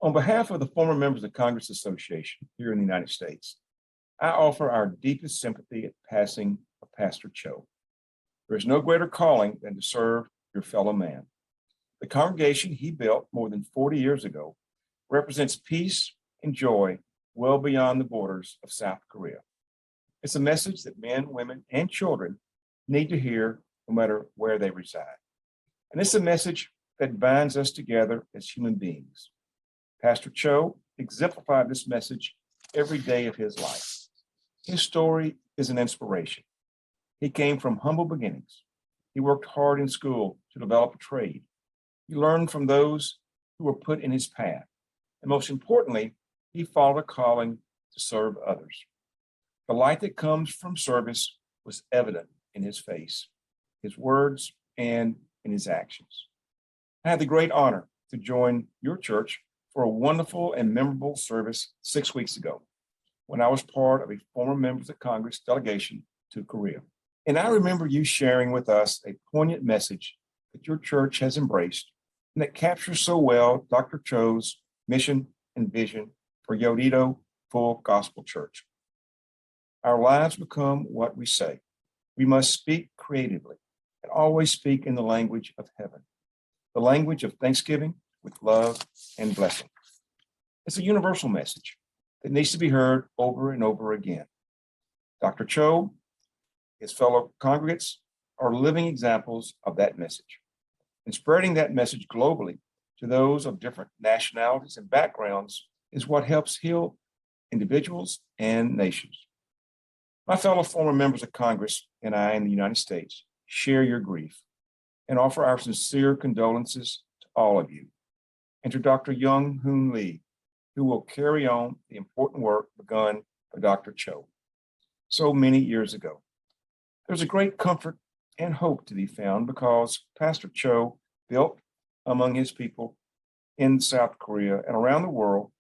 On behalf of the former members of Congress Association here in the United States, I offer our deepest sympathy at the passing of Pastor Cho. There is no greater calling than to serve your fellow man. The congregation he built more than 40 years ago represents peace and joy well beyond the borders of South Korea. It's a message that men, women, and children need to hear no matter where they reside. And it's a message that binds us together as human beings. Pastor Cho exemplified this message every day of his life. His story is an inspiration. He came from humble beginnings. He worked hard in school to develop a trade. He learned from those who were put in his path. And most importantly, he followed a calling to serve others. The light that comes from service was evident in his face, his words, and in his actions. I had the great honor to join your church for a wonderful and memorable service 6 weeks ago when I was part of a former members of Congress delegation to Korea. And I remember you sharing with us a poignant message that your church has embraced and that captures so well Dr. Cho's mission and vision for Yoido Full Gospel Church. Our lives become what we say. We must speak creatively and always speak in the language of heaven, the language of thanksgiving with love and blessing. It's a universal message that needs to be heard over and over again. Dr. Cho, his fellow congregants, are living examples of that message. And spreading that message globally to those of different nationalities and backgrounds is what helps heal individuals and nations. My fellow former members of Congress and I in the United States share your grief and offer our sincere condolences to all of you and to Dr. Young Hoon Lee, who will carry on the important work begun by Dr. Cho so many years ago. There's a great comfort and hope to be found because Pastor Cho built among his people in South Korea and around the world.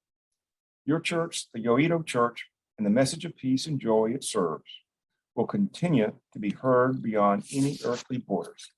Your church, the Yoido Church, and the message of peace and joy it serves will continue to be heard beyond any earthly borders.